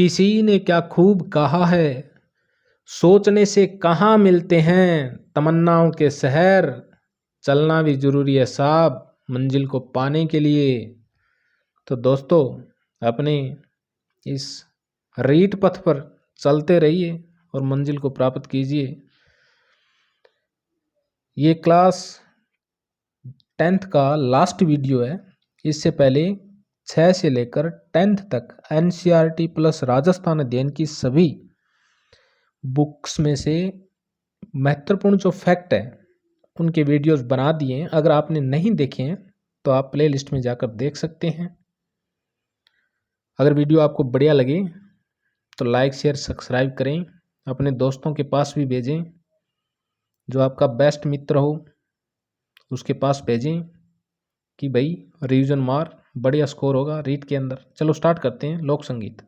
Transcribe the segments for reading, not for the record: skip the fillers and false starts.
किसी ने क्या खूब कहा है, सोचने से कहाँ मिलते हैं तमन्नाओं के शहर। चलना भी जरूरी है साहब मंजिल को पाने के लिए। तो दोस्तों, अपने इस रीट पथ पर चलते रहिए और मंजिल को प्राप्त कीजिए। ये क्लास 10th का लास्ट वीडियो है। इससे पहले 6 से लेकर 10th तक एनसीईआरटी प्लस राजस्थान अध्ययन की सभी बुक्स में से महत्वपूर्ण जो फैक्ट है उनके वीडियोस बना दिए हैं। अगर आपने नहीं देखे हैं तो आप प्ले लिस्ट में जाकर देख सकते हैं। अगर वीडियो आपको बढ़िया लगे तो लाइक शेयर सब्सक्राइब करें, अपने दोस्तों के पास भी भेजें। जो आपका बेस्ट मित्र हो उसके पास भेजें कि भाई रिवीजन मार, बढ़िया स्कोर होगा रीट के अंदर। चलो स्टार्ट करते हैं। लोक संगीत।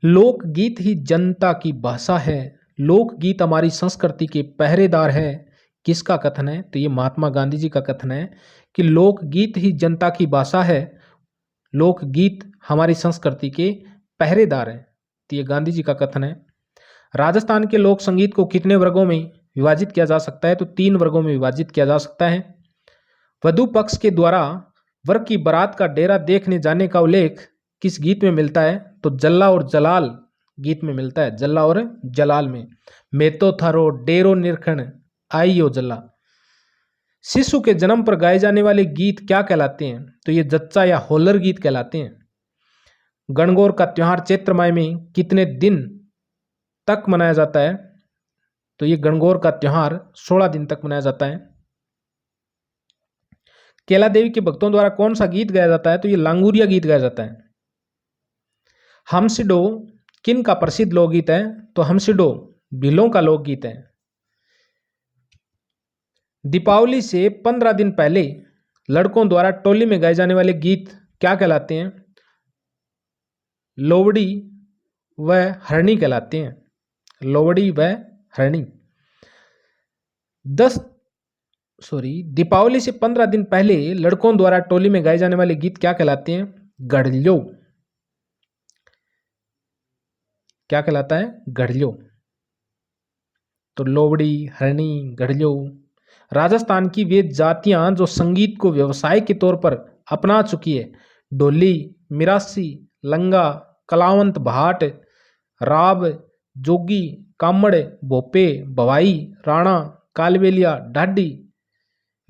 लोकगीत ही जनता की भाषा है, लोकगीत हमारी संस्कृति के पहरेदार है। किसका कथन है? तो ये महात्मा गांधी जी का कथन है कि लोकगीत ही जनता की भाषा है, लोकगीत हमारी संस्कृति के पहरेदार है। तो ये गांधी जी का कथन है। राजस्थान के लोक संगीत को कितने वर्गों में विभाजित किया जा सकता है? तो 3 वर्गों में विभाजित किया जा सकता है। वधु पक्ष के द्वारा वर की बारात का डेरा देखने जाने का उल्लेख किस गीत में मिलता है? तो जल्ला और जलाल गीत में मिलता है। जल्ला और जलाल में। मैं तो थारो डेरो निरखण आइयो जल्ला। शिशु के जन्म पर गाए जाने वाले गीत क्या कहलाते हैं? तो ये जच्चा या होलर गीत कहलाते हैं। गणगौर का त्योहार चैत्र माह में कितने दिन तक मनाया जाता है? तो ये गणगौर का त्योहार 16 दिन तक मनाया जाता है। केला देवी के भक्तों द्वारा कौन सा गीत गाया जाता है? तो ये लांगुरिया गीत गाया जाता है। हमसिडो किन का प्रसिद्ध लोकगीत है? तो हमसिडो भीलों का लोकगीत है। दीपावली से 15 दिन पहले लड़कों द्वारा टोली में गाए जाने वाले गीत क्या कहलाते हैं? लोवड़ी व हरणी कहलाते हैं। लोवड़ी व हरणी। दीपावली से 15 दिन पहले लड़कों द्वारा टोली में गाए जाने वाले गीत क्या कहलाते हैं? गढ़लियो। क्या कहलाता है? गढ़लियो। तो लोवड़ी, हरणी, गढ़लियो। राजस्थान की वे जातियां जो संगीत को व्यवसाय के तौर पर अपना चुकी है: ढोली, मिरासी, लंगा, कलावंत, भाट, राव, जोगी, कामड़, भोपे, भवाई, राणा, कालबेलिया, ढाडी,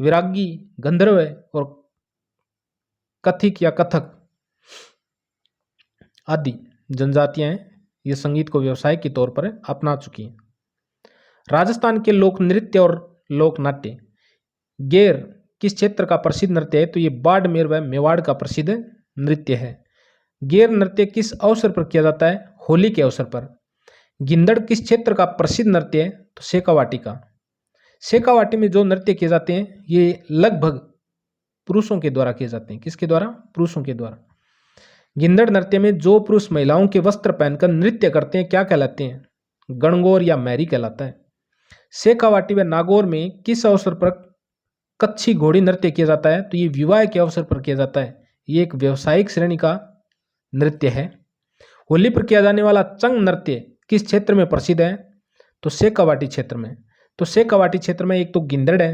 विरागी, गंधर्व और कथिक या कथक आदि जनजातियां ये संगीत को व्यवसाय के तौर पर अपना चुकी हैं। राजस्थान के लोक नृत्य और लोक नाट्य। गेर किस क्षेत्र का प्रसिद्ध नृत्य है? तो ये बाड़मेर व मेवाड़ का प्रसिद्ध नृत्य है। गेर नृत्य किस अवसर पर किया जाता है? होली के अवसर पर। गिंदड़ किस क्षेत्र का प्रसिद्ध नृत्य है? तो शेखावाटी का। शेखावाटी में जो नृत्य किए जाते हैं ये लगभग पुरुषों के द्वारा किए जाते हैं। किसके द्वारा? पुरुषों के द्वारा। गिंदड़ नृत्य में जो पुरुष महिलाओं के वस्त्र पहनकर नृत्य करते हैं क्या कहलाते हैं? गणगौर या मैरी कहलाता है। शेखावाटी व नागौर में किस अवसर पर कच्छी घोड़ी नृत्य किया जाता है? तो ये विवाह के अवसर पर किया जाता है। ये एक व्यवसायिक श्रेणी का नृत्य है। होली पर किया जाने वाला चंग नृत्य किस क्षेत्र में प्रसिद्ध है? तो शेखावाटी क्षेत्र में। तो शेखावाटी क्षेत्र में एक तो गिंदड़ है,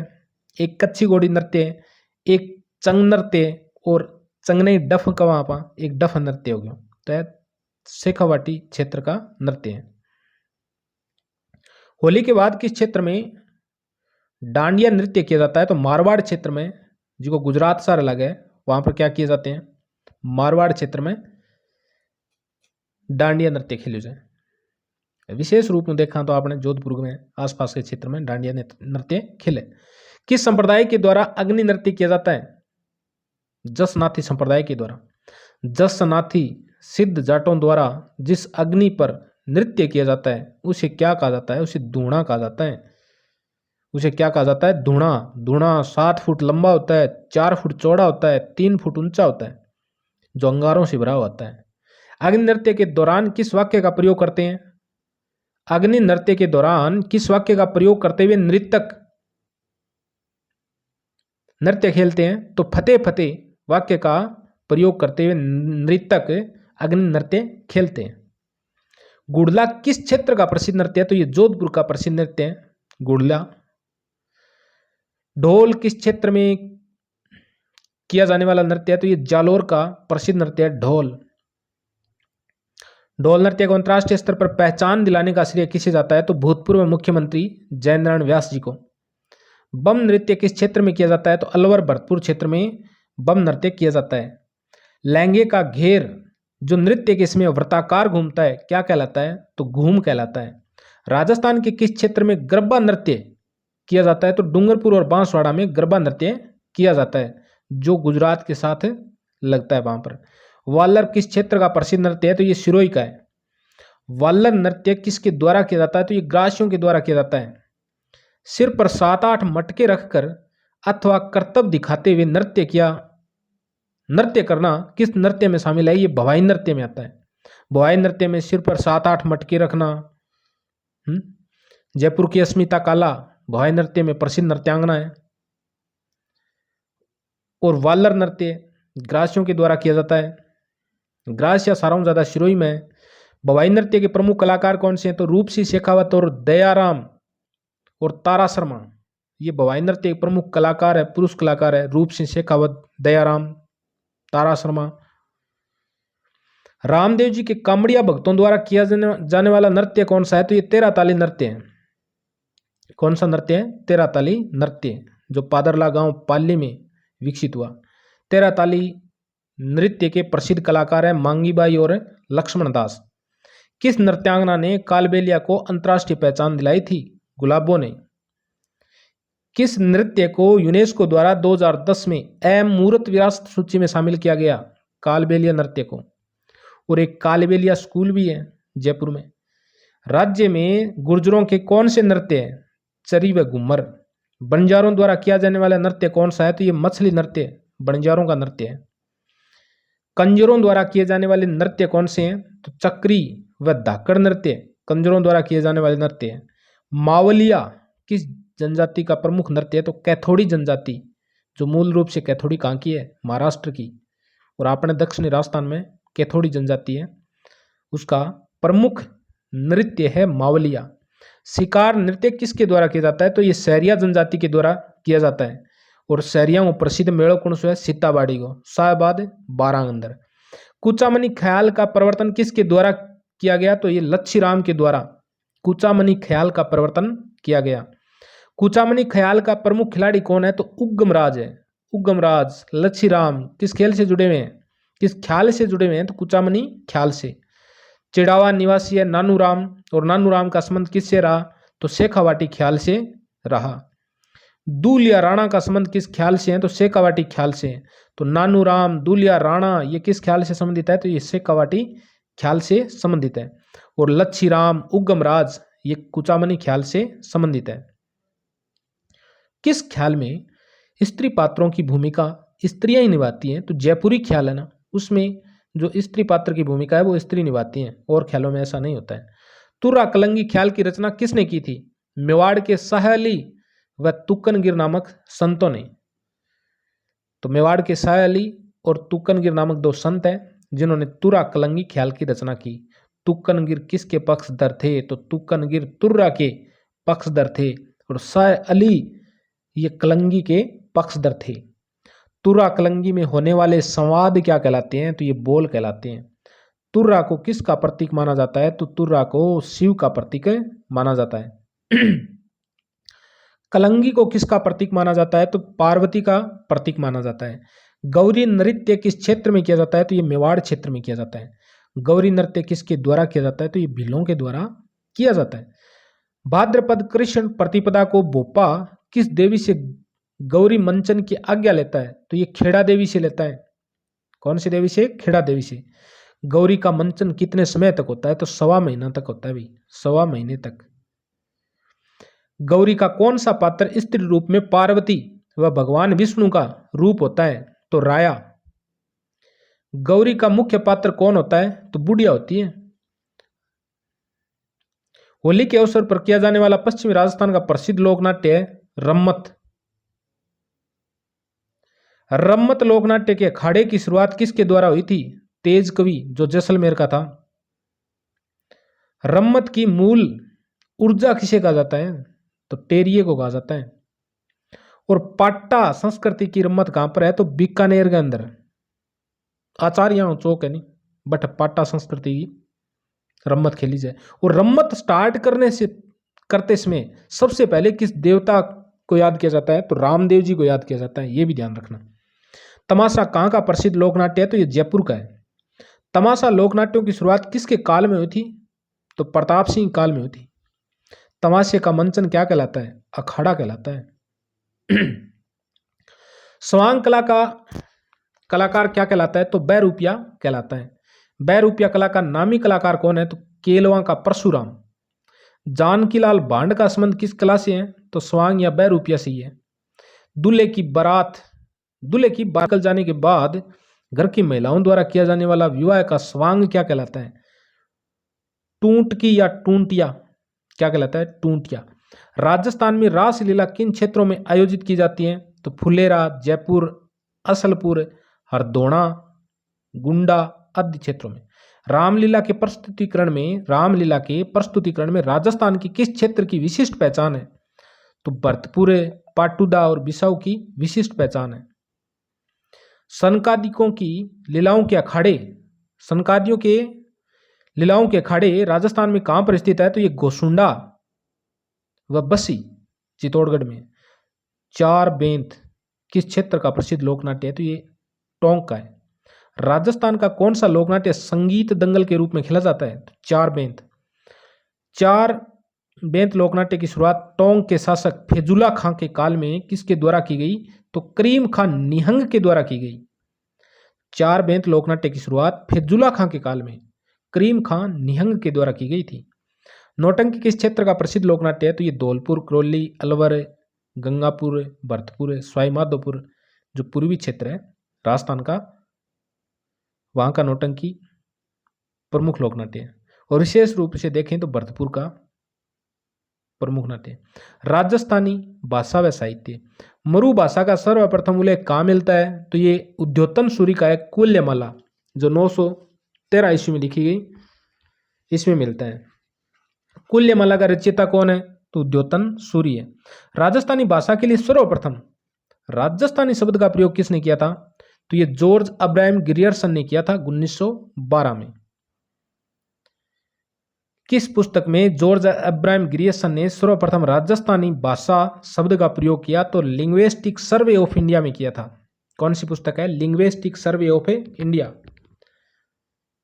एक कच्छी घोड़ी नृत्य है, एक चंग नृत्य और चंगने डफ का वहां पर एक डफ नृत्य हो गया। तो शेखावाटी क्षेत्र का नृत्य है। होली के बाद किस क्षेत्र में डांडिया नृत्य किया जाता है? तो मारवाड़ क्षेत्र में, जिसको गुजरात से अलग है, वहां पर क्या किए जाते हैं? मारवाड़ क्षेत्र में डांडिया नृत्य खेले जाए। विशेष रूप में देखा तो आपने जोधपुर में आसपास के क्षेत्र में डांडिया नृत्य खेले। किस संप्रदाय के द्वारा अग्नि नृत्य किया जाता है? जसनाथी संप्रदाय के द्वारा। जसनाथी सिद्ध जाटों द्वारा जिस अग्नि पर नृत्य किया जाता है उसे क्या कहा जाता है? उसे धूणा कहा जाता है। उसे क्या कहा जाता है? धूणा। धूणा 7 फुट लंबा होता है, 4 फुट चौड़ा होता है, 3 फुट ऊंचा होता है, जो अंगारों से भरा हुआ होता है। अग्नि नृत्य के दौरान किस वाक्य का प्रयोग करते हैं? अग्नि नृत्य के दौरान किस वाक्य का प्रयोग करते हुए नृत्यक नृत्य खेलते हैं? तो फतेह फतेह वाक्य का प्रयोग करते हुए नृत्यक अग्नि नृत्य खेलते हैं। गुड़ला किस क्षेत्र का प्रसिद्ध नृत्य है? तो ये जोधपुर का प्रसिद्ध नृत्य है गुड़ला। ढोल किस क्षेत्र में किया जाने वाला नृत्य है? तो ये जालोर का प्रसिद्ध नृत्य है ढोल। ढोल नृत्य को अंतर्राष्ट्रीय स्तर पर पहचान दिलाने का श्रेय किसे जाता है? तो भूतपूर्व मुख्यमंत्री जयेंद्र नारायण व्यास जी को। बम नृत्य किस क्षेत्र में किया जाता है? तो अलवर भरतपुर क्षेत्र में बम नृत्य किया जाता है। लहंगे का घेर जो नृत्य के इसमें वृत्ताकार घूमता है क्या कहलाता है? तो घूम कहलाता है। राजस्थान के किस क्षेत्र में गरबा नृत्य किया जाता है? तो डूंगरपुर और बांसवाड़ा में गरबा नृत्य किया जाता है जो गुजरात के साथ लगता है वहां पर। वाल्लर किस क्षेत्र का प्रसिद्ध नृत्य है? तो ये सिरोही का है। वाल्लर नृत्य किसके द्वारा किया जाता है? तो ये ग्रासियों के द्वारा किया जाता है। सिर पर 7-8 मटके रखकर अथवा कर्तव्य दिखाते हुए नृत्य करना किस नृत्य में शामिल है? ये भवाई नृत्य में आता है। भवाई नृत्य में सिर पर 7-8 मटके रखना। जयपुर की अस्मिता काला भवाई नृत्य में प्रसिद्ध नृत्यांगना है। और वाल्लर नृत्य ग्रासियों के द्वारा किया जाता है। ग्रास या सारांश ज्यादा सिरोही में है। भवाई नृत्य के प्रमुख कलाकार कौन से हैं? तो रूप सिंह शेखावत और दयाराम और तारा शर्मा। ये भवाई नृत्य के प्रमुख कलाकार है, पुरुष कलाकार है। रूप सिंह शेखावत, दयाराम, तारा शर्मा। रामदेव जी के कामड़िया भक्तों द्वारा किया जाने वाला नृत्य कौन सा है? तो ये 13 ताली नृत्य है। कौन सा नृत्य है? 13 ताली नृत्य, जो पादरला गांव पाली में विकसित हुआ। 13 ताली नृत्य के प्रसिद्ध कलाकार है मांगीबाई और लक्ष्मण दास। किस नृत्यांगना ने कालबेलिया को अंतर्राष्ट्रीय पहचान दिलाई थी? गुलाबो ने। किस नृत्य को यूनेस्को द्वारा 2010 में अमूर्त विरासत सूची में शामिल किया गया? कालबेलिया नृत्य को। और एक कालबेलिया स्कूल भी है जयपुर में। राज्य में गुर्जरों के कौन से नृत्य हैं? चरी व घूमर। बंजारों द्वारा किया जाने वाला नृत्य कौन सा है? तो ये मछली नृत्य बंजारों का नृत्य है। कंजरों द्वारा किए जाने वाले नृत्य कौन से हैं? तो चक्री व धाकड़ नृत्य कंजरों द्वारा किए जाने वाले नृत्य हैं। मावलिया किस जनजाति का प्रमुख नृत्य है? तो कैथोड़ी जनजाति, जो मूल रूप से कैथोड़ी कहाँ की है? महाराष्ट्र की। और अपने दक्षिणी राजस्थान में कैथोड़ी जनजाति है, उसका प्रमुख नृत्य है मावलिया। शिकार नृत्य किसके द्वारा किया जाता है? तो ये सहरिया जनजाति के द्वारा किया जाता है। और सहरिया में प्रसिद्ध मेड़ो कौन सा है? सीताबाड़ी को, साहबाद बारांगंदर। कुचामनी ख्याल का प्रवर्तन किसके द्वारा किया गया? तो ये लच्छीराम के द्वारा कुचामनी ख्याल का प्रवर्तन किया गया। कुचामनी ख्याल का प्रमुख खिलाड़ी कौन है? तो उग्गमराज है। उग्गमराज, लच्छीराम किस खेल से जुड़े हुए हैं? किस ख्याल से जुड़े हुए हैं? तो कुचामनी ख्याल से। चिड़ावा निवासी है नानूराम, और नानूराम का संबंध किससे रहा? तो शेखावाटी ख्याल से रहा। दूलिया राणा का संबंध किस ख्याल से है? तो शेखावाटी ख्याल से। तो नानूराम, दूलिया राणा ये किस ख्याल से संबंधित है? तो ये शेखावाटी ख्याल से संबंधित है। और लच्छीराम, उग्गमराज ये कुचामनी ख्याल से संबंधित है। किस ख्याल में स्त्री पात्रों की भूमिका स्त्रियां ही निभाती हैं? तो जयपुरी ख्याल है ना, उसमें जो स्त्री पात्र की भूमिका है वो स्त्री निभाती हैं, और ख्यालों में ऐसा नहीं होता है। तुर्रा कलंगी ख्याल की रचना किसने की थी? मेवाड़ के शाह अली व तुक्कनगिर नामक संतों ने। तो मेवाड़ के शाह अली और तुक्कनगिर नामक 2 संत हैं जिन्होंने तुर्रा कलंगी ख्याल की रचना की। तुक्कनगिर किसके पक्षधर थे? तो तुक्कनगिर तुर्रा के पक्षधर थे, और शाह अली ये कलंगी के पक्षधर थे। तुर्रा कलंगी में होने वाले संवाद क्या कहलाते हैं? तो ये बोल कहलाते हैं। तुर्रा को किसका प्रतीक माना जाता है? तो तुर्रा को शिव का प्रतीक माना जाता है। कलंगी को किसका प्रतीक माना जाता है? तो पार्वती का प्रतीक माना जाता है। गौरी नृत्य किस क्षेत्र में किया जाता है? तो ये मेवाड़ क्षेत्र में किया जाता है। गौरी नृत्य किसके द्वारा किया जाता है? तो ये भीलों के द्वारा किया जाता है। भाद्रपद कृष्ण प्रतिपदा को भोपा किस देवी से गौरी मंचन की आज्ञा लेता है? तो ये खेड़ा देवी से लेता है। कौन सी देवी से? खेड़ा देवी से। गौरी का मंचन कितने समय तक होता है? तो 1.25 महीना तक होता है भाई, 1.25 महीने तक। गौरी का कौन सा पात्र स्त्री रूप में पार्वती व भगवान विष्णु का रूप होता है? तो राया। गौरी का मुख्य पात्र कौन होता है? तो बुढ़िया होती है। होली के अवसर पर किया जाने वाला पश्चिमी राजस्थान का प्रसिद्ध लोकनाट्य है रम्मत। रम्मत लोकनाट्य के अखाड़े की शुरुआत किसके द्वारा हुई थी? तेज कवि जो जैसलमेर का था। रम्मत की मूल ऊर्जा किसे कहा जाता है? तो टेरिये को कहा जाता है। और पाट्टा संस्कृति की रम्मत कहां पर है? तो बीकानेर के अंदर, आचार्य चौक है नहीं, बट पाट्टा संस्कृति की रम्मत खेली जाए। और रम्मत स्टार्ट करते समय सबसे पहले किस देवता को याद किया जाता है? तो रामदेव जी को याद किया जाता है, ये भी ध्यान रखना। तमाशा कहाँ का प्रसिद्ध लोकनाट्य है? तो ये जयपुर का है। तमाशा लोकनाट्यों की शुरुआत किसके काल में हुई थी? तो प्रताप सिंह काल में हुई थी। तमाशे का मंचन क्या कहलाता है? अखाड़ा कहलाता है। स्वांग कला का कलाकार क्या कहलाता है? तो बैरूपिया कहलाता है। बैरूपिया कला का नामी कलाकार कौन है? तो केलवा का परशुराम। जानकीलाल भांड का संबंध किस कला से है? तो स्वांग या बैरूपिया से ही है। दूल्हे की बारात निकल जाने के बाद घर की महिलाओं द्वारा किया जाने वाला विवाह का स्वांग क्या कहलाता है? टूंटकी या टूंटिया क्या कहलाता है? टूंटिया। राजस्थान में रासलीला किन क्षेत्रों में आयोजित की जाती है? तो फुलेरा, जयपुर, असलपुर, हरदोना, गुंडा आदि क्षेत्रों में। रामलीला के प्रस्तुतिकरण में राजस्थान की किस क्षेत्र की विशिष्ट पहचान है? तो भरतपुर, पाटुदा और बिसाऊ की विशिष्ट पहचान है। सनकादिकों की लीलाओं के अखाड़े राजस्थान में कहां पर स्थित है? तो ये गोसुंडा व बसी चित्तौड़गढ़ में। चार बेंत किस क्षेत्र का प्रसिद्ध लोकनाट्य है? तो ये टोंक का है। राजस्थान का कौन सा लोकनाट्य संगीत दंगल के रूप में खेला जाता है? तो चार बेंत लोकनाट्य की शुरुआत टोंक के शासक फेजुल्ला खां के काल में किसके द्वारा की गई? तो करीम खान निहंग के द्वारा की गई। चार बेंत लोकनाट्य की शुरुआत फेजुल्ला खां के काल में करीम खान निहंग के द्वारा की गई थी। नौटंकी किस क्षेत्र का प्रसिद्ध लोकनाट्य है? तो ये धौलपुर, करौली, अलवर, गंगापुर, भरतपुर, सवाई माधोपुर जो पूर्वी क्षेत्र है राजस्थान का, वहां का नौटंकी प्रमुख लोकनाट्य है। और विशेष रूप से देखें तो भरतपुर का प्रमुख नाट्य। राजस्थानी भाषा व साहित्य। मरु भाषा का सर्वप्रथम उल्लेख कहाँ मिलता है? तो ये उद्योतन सूरी का है कुल्यमाला जो 913 ईस्वी में लिखी गई, इसमें मिलता है। कुल्यमाला का रचयिता कौन है? तो उद्योतन सूरी है। राजस्थानी भाषा के लिए सर्वप्रथम राजस्थानी शब्द का प्रयोग किसने किया था? तो ये जॉर्ज अब्राहम ग्रियर्सन ने किया था 1912 में। किस पुस्तक में जॉर्ज अब्राहम ग्रियर्सन ने सर्वप्रथम राजस्थानी भाषा शब्द का प्रयोग किया? तो लिंग्विस्टिक सर्वे ऑफ इंडिया में किया था। कौन सी पुस्तक है? Linguistic survey of India.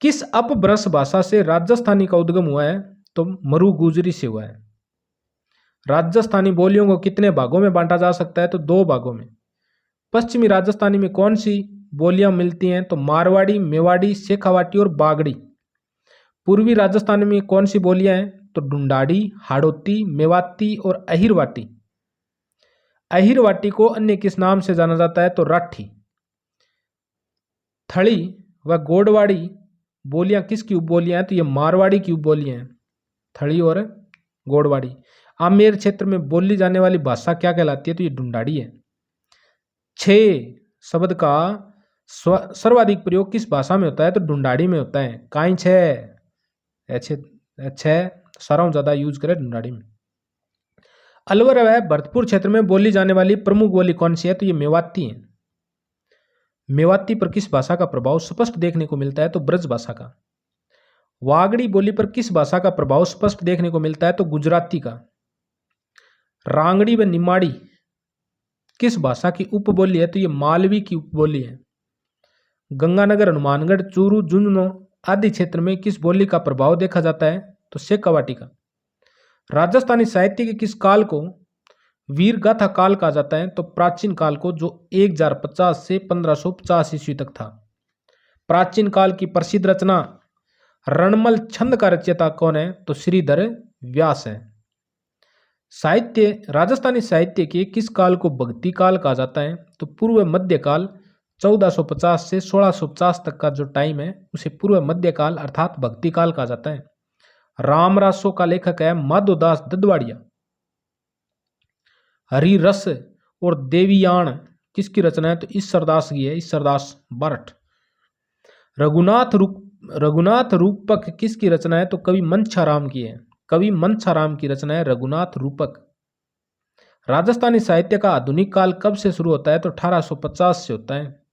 किस अपभ्रंश भाषा से राजस्थानी का उद्गम हुआ है? तो मरु गुजरी से हुआ है। राजस्थानी बोलियों को कितने भागों में बांटा जा सकता है? तो 2 भागों में। पश्चिमी राजस्थानी में कौन सी बोलियां मिलती हैं? तो मारवाड़ी, मेवाड़ी, शेखावाटी और बागड़ी। पूर्वी राजस्थान में कौन सी बोलियां हैं? तो ढूंढाड़ी, हाड़ौती, मेवाती और अहिरवाटी। अहिरवाटी को अन्य किस नाम से जाना जाता है? तो राठी। थड़ी व गोडवाड़ी बोलियां किसकी उपबोलियां हैं? तो ये मारवाड़ी की उपबोलियां हैं, थड़ी और गोडवाड़ी। आमेर क्षेत्र में बोली जाने वाली भाषा क्या कहलाती है? तो ये ढूंढाड़ी है। 6 शब्द का सर्वाधिक प्रयोग किस भाषा में होता है? तो ढूंढाड़ी में होता है। काई 6 सारा ज्यादा यूज करे ढूंढाड़ी में। अलवर व भरतपुर क्षेत्र में बोली जाने वाली प्रमुख बोली कौन सी है? तो ये मेवाती है। मेवाती पर किस भाषा का प्रभाव स्पष्ट देखने को मिलता है? तो ब्रज भाषा का। वागड़ी बोली पर किस भाषा का प्रभाव स्पष्ट देखने को मिलता है? तो गुजराती का। रांगड़ी व निमाड़ी किस भाषा की उपबोली है? तो ये मालवी की उपबोली है। गंगानगर, हनुमानगढ़, चूरू, झुंझुनू आदि क्षेत्र में किस बोली का प्रभाव देखा जाता है? तो शेखावाटी का। राजस्थानी साहित्य के किस काल को वीर गाथा काल कहा जाता है? तो प्राचीन काल को, जो 1050 से 1550 ईस्वी तक था। प्राचीन काल की प्रसिद्ध रचना रणमल छंद का रचयिता कौन है? तो श्रीधर व्यास है। राजस्थानी साहित्य के किस काल को भक्ति काल कहा जाता है? तो पूर्व मध्य काल 1450 से 1650 तक का जो टाइम है उसे पूर्व मध्य काल अर्थात भक्ति काल कहा जाता है। रामरासों का लेखक है माधोदास ददवाड़िया। हरिरस और देवीयाण किसकी रचना है? तो ईश्वरदास की है, ईश्वरदास बारठ। रघुनाथ रूपक किसकी रचना है? तो कवि मंछाराम की है। कवि मंछाराम की रचना है रघुनाथ रूपक। राजस्थानी साहित्य का आधुनिक काल कब से शुरू होता है? तो 1850 से होता है,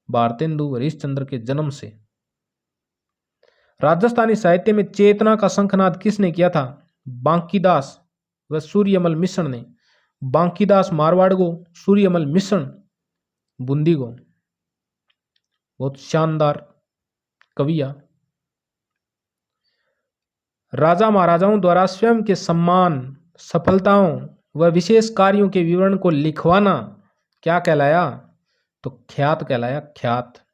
भारतेंदु हरिश्चंद्र के जन्म से। राजस्थानी साहित्य में चेतना का शंखनाद किसने किया था? बांकीदास व सूर्यमल मिश्र ने। बांकीदास मारवाड़ को, सूर्यमल मिश्र बूंदी को। बहुत शानदार कविया। राजा महाराजाओं द्वारा स्वयं के सम्मान, सफलताओं व विशेष कार्यों के विवरण को लिखवाना क्या कहलाया? तो ख्यात कहलाया, ख्यात।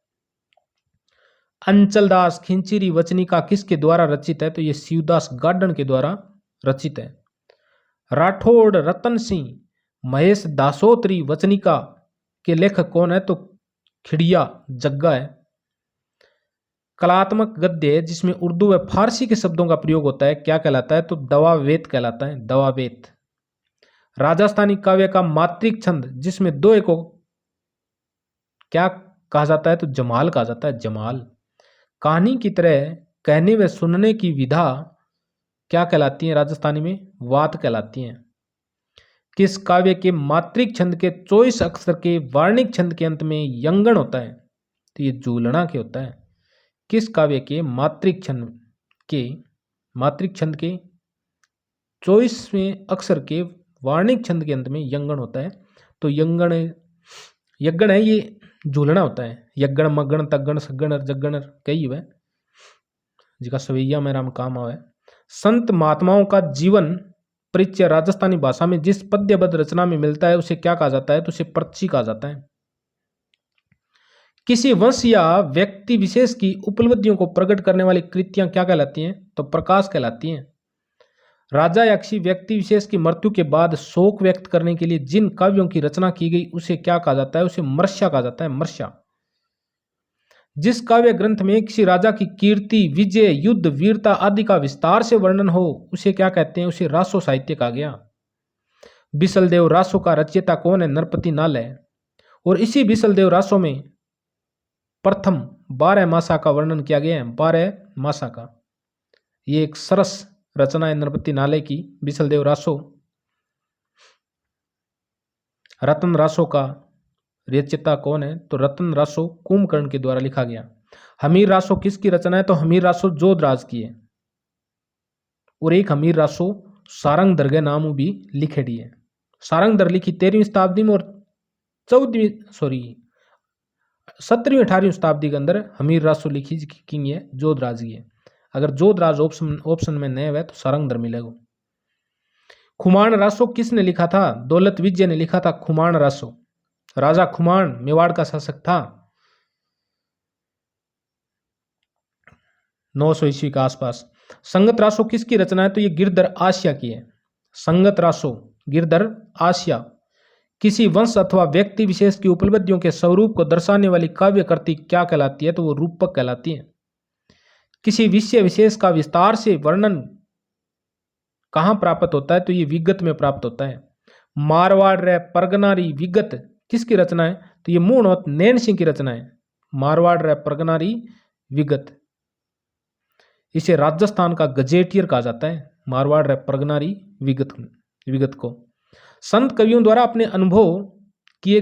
अंचलदास खिंचीरी वचनिका किसके द्वारा रचित है? तो ये शिवदास गार्डन के द्वारा रचित है। राठौड़ रतन सिंह महेश दासोत्री वचनिका के लेखक कौन है? तो खिड़िया जग्गा है। कलात्मक गद्य है जिसमें उर्दू व फारसी के शब्दों का प्रयोग होता है, क्या कहलाता है? तो दवावेत कहलाता है, दवावेत। राजस्थानी काव्य का मात्रिक छंद जिसमें दो को क्या कहा जाता है? तो जमाल कहा जाता है, जमाल। कहानी की तरह कहने व सुनने की विधा क्या कहलाती है? राजस्थानी में वात कहलाती है। किस काव्य के मात्रिक छंद के 24 अक्षर के वार्णिक छंद के अंत में यंगण होता है? तो ये जूलना के होता है। किस काव्य के मात्रिक छंद के 24वें अक्षर के वार्णिक छंद के अंत में यंगण होता है? तो यंगण है, ये झूलना होता है। यज्ञण मगण तगण सगण जगण कई हुए जिसका सवैया में राम काम आवे। संत महात्माओं का जीवन परिचय राजस्थानी भाषा में जिस पद्यबद्ध रचना में मिलता है उसे क्या कहा जाता है? तो उसे पर्ची कहा जाता है। किसी वंश या व्यक्ति विशेष की उपलब्धियों को प्रकट करने वाली कृतियां क्या कहलाती हैं? तो प्रकाश कहलाती हैं। राजा या किसी व्यक्ति विशेष की मृत्यु के बाद शोक व्यक्त करने के लिए जिन काव्यों की रचना की गई उसे क्या कहा जाता है? उसे मर्ष्या कहा जाता है, मर्ष्या। जिस काव्य ग्रंथ में किसी राजा की कीर्ति, विजय, युद्ध, वीरता आदि का विस्तार से वर्णन हो उसे क्या कहते हैं? उसे रासो साहित्य कहा गया। बिसलदेव रासो का रचयिता कौन है? नरपति नाल है। और इसी बिसलदेव रासो में प्रथम 12 मासा का वर्णन किया गया है, 12 मासा का। ये एक सरस रचना है नरपति नाले की, बिसलदेव रासो। रतन रासो का रचयिता कौन है? तो रतन रासो कुंभकर्ण के द्वारा लिखा गया। हमीर रासो किसकी रचना है? तो हमीर रासो जोधराज की है। और एक हमीर रासो सारंग दरगाह नाम भी लिखेड़ी है। सारंग दर लिखी 13वीं शताब्दी में और 17वीं 18वीं शताब्दी के अंदर हमीर रासो लिखी की है, जोधराज की है। अगर जोधराज ऑप्शन में नहीं है तो सारंग दर मिलेगा। खुमान रासो किसने लिखा था? दौलत विजय ने लिखा था खुमान रासो। राजा खुमान मेवाड़ का शासक था 900 ईस्वी के आसपास। संगत रासो किसकी रचना है? तो ये गिरधर आसिया की है। संगत रासो गिरधर आसिया किसी वंश अथवा व्यक्ति विशेष की उपलब्धियों के स्वरूप को दर्शाने वाली काव्य कृति क्या कहलाती है? तो वो रूपक कहलाती है। किसी विषय विशेष का विस्तार से वर्णन कहां प्राप्त होता है? तो ये विगत में प्राप्त होता है। मारवाड़ रे परगनारी विगत किसकी रचना है? तो ये मूणोत नैन सिंह की रचना है। मारवाड़ रे परगनारी विगत, इसे राजस्थान का गजेटियर कहा जाता है, मारवाड़ रे परगनारी विगत को। संत कवियों द्वारा अपने अनुभव किए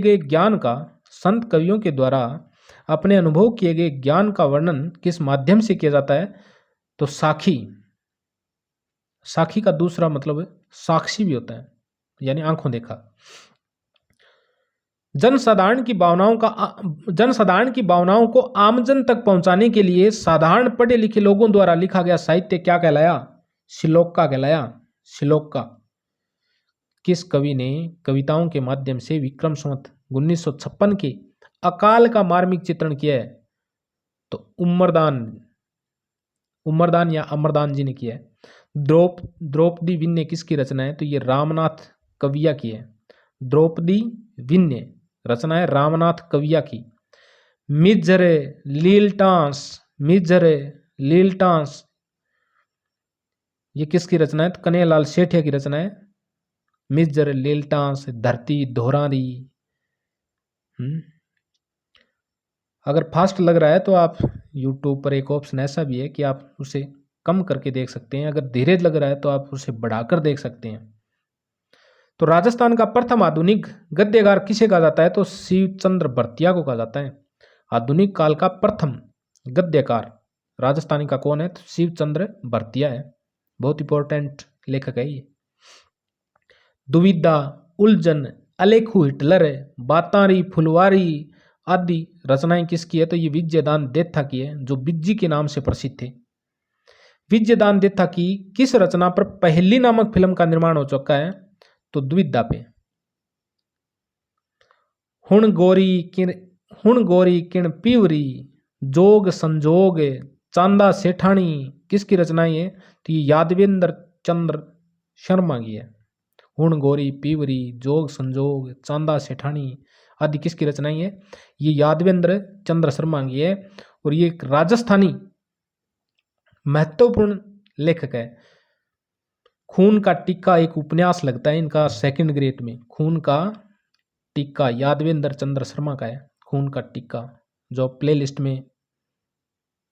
गए ज्ञान का वर्णन किस माध्यम से किया जाता है? तो साखी का दूसरा मतलब है साक्षी भी होता है, यानी आंखों देखा। जनसाधारण की भावनाओं को आमजन तक पहुंचाने के लिए साधारण पढ़े लिखे लोगों द्वारा लिखा गया साहित्य क्या कहलाया? श्लोका कहलाया, श्लोका। किस कवि ने कविताओं के माध्यम से विक्रम संवत 1956 के अकाल का मार्मिक चित्रण किया है? तो उमरदान या अमरदान जी ने किया है। द्रौपदी विनय किसकी रचना है? तो ये रामनाथ कविया की है। द्रौपदी विनय रचना है रामनाथ कविया की। मिझरे लीलटांस ये किसकी रचना है? तो कन्हैयालाल सेठिया की रचना है। मिझर लीलटांस, धरती धोरारी। अगर फास्ट लग रहा है तो आप यूट्यूब पर एक ऑप्शन ऐसा भी है कि आप उसे कम करके देख सकते हैं। अगर धीरे लग रहा है तो आप उसे बढ़ाकर देख सकते हैं। तो राजस्थान का प्रथम आधुनिक गद्यकार किसे कहा जाता है? तो शिवचंद्र भरतिया को कहा जाता है। आधुनिक काल का प्रथम गद्यकार राजस्थानी का कौन है? तो शिवचंद्र भरतिया है। बहुत इंपॉर्टेंट लेखक है ये। दुविधा, उलझन, अलेखू हिटलर, बातारी, फुलवारी आदि रचनाएं किसकी है? तो ये विजयदान देथा की है, जो बिज्जी के नाम से प्रसिद्ध थे। विजयदान देथा की किस रचना पर पहली नामक फिल्म का निर्माण हो चुका है? तो द्विधा पे। हुण गोरी किण पीवरी, जोग संजोग, चांदा सेठानी किसकी रचनाएं है? तो ये यादवेंद्र चंद्र शर्मा की है। हुण गोरी पीवरी, जोग संजोग, चांदा सेठानी आदि किसकी रचनाएं है? ये यादवेंद्र चंद्र शर्मा की है। और ये एक राजस्थानी महत्वपूर्ण लेखक है। खून का टिक्का एक उपन्यास लगता है इनका सेकंड ग्रेड में। खून का टिक्का यादवेंद्र चंद्र शर्मा का है। खून का टिक्का जो प्ले लिस्ट में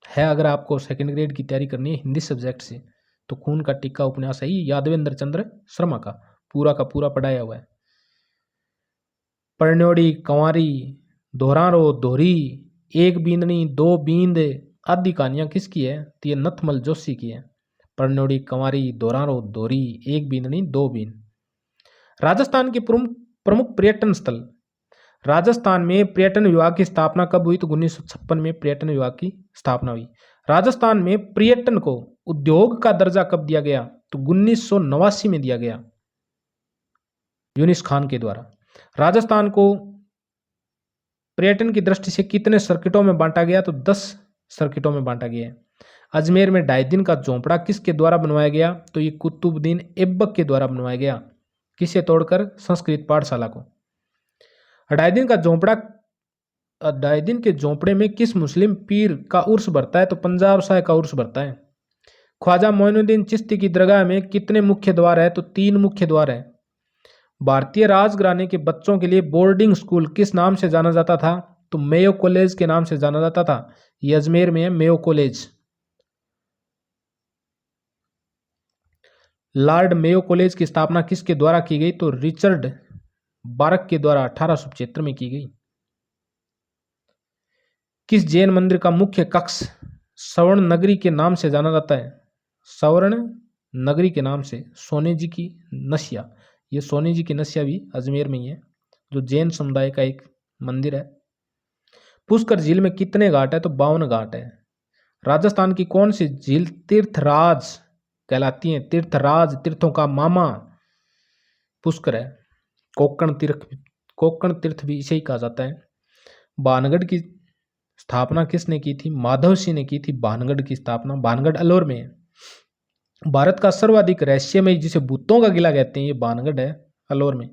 है, अगर आपको सेकंड ग्रेड की तैयारी करनी है हिंदी सब्जेक्ट से, तो खून का टिक्का उपन्यास है यादवेंद्र चंद्र शर्मा का पूरा पढ़ाया हुआ है। परन्योड़ी, कंवारी, दोहरारो, दोहरी, एक बींदनी, दो बींद आदि कहानियां किसकी है? तो ये नथमल जोशी की है। परन्योड़ी, कंवारी, दोहरारो, दोहरी, एक बींदनी, दो बींद। राजस्थान के प्रमुख पर्यटन स्थल। राजस्थान में पर्यटन विभाग की स्थापना कब हुई? तो 1956 में पर्यटन विभाग की स्थापना हुई। राजस्थान में पर्यटन को उद्योग का दर्जा कब दिया गया? तो 1989 में दिया गया यूनिस खान के द्वारा। राजस्थान को पर्यटन की दृष्टि से कितने सर्किटों में बांटा गया? तो 10 सर्किटों में बांटा गया है। अजमेर में 2.5 दिन का झोंपड़ा किसके द्वारा बनवाया गया? तो ये कुतुबुद्दीन ऐबक के द्वारा बनवाया गया। किसे तोड़कर? संस्कृत पाठशाला को। 2.5 दिन का झोंपड़ा, 2.5 दिन के झोंपड़े में किस मुस्लिम पीर का उर्स भरता है? तो पंजाब शाह का उर्स भरता है। ख्वाजा मोइनुद्दीन चिश्ती की दरगाह में कितने मुख्य द्वार है? तो 3 मुख्य द्वार है। भारतीय राजघराने के बच्चों के लिए बोर्डिंग स्कूल किस नाम से जाना जाता था? तो मेयो कॉलेज के नाम से जाना जाता था। ये अजमेर में है Mayo college. Lord Mayo college की स्थापना किसके द्वारा की गई? तो रिचर्ड बारक के द्वारा 1875 में की गई। किस जैन मंदिर का मुख्य कक्ष स्वर्ण नगरी के नाम से जाना जाता है? स्वर्ण नगरी के नाम से सोने जी की नसिया। ये सोने जी की नसिया भी अजमेर में ही है, जो जैन समुदाय का एक मंदिर है। पुष्कर झील में कितने घाट है? तो 52 घाट है। राजस्थान की कौन सी झील तीर्थराज कहलाती है? तीर्थराज, तीर्थों का मामा पुष्कर है। कोक्कण तीर्थ भी इसे ही कहा जाता है। भानगढ़ की स्थापना किसने की थी? माधव सिंह ने की थी भानगढ़ की स्थापना। भानगढ़ अलवर में है। भारत का सर्वाधिक रहस्यमय, जिसे भूतों का किला कहते हैं, ये भानगढ़ है अलवर में।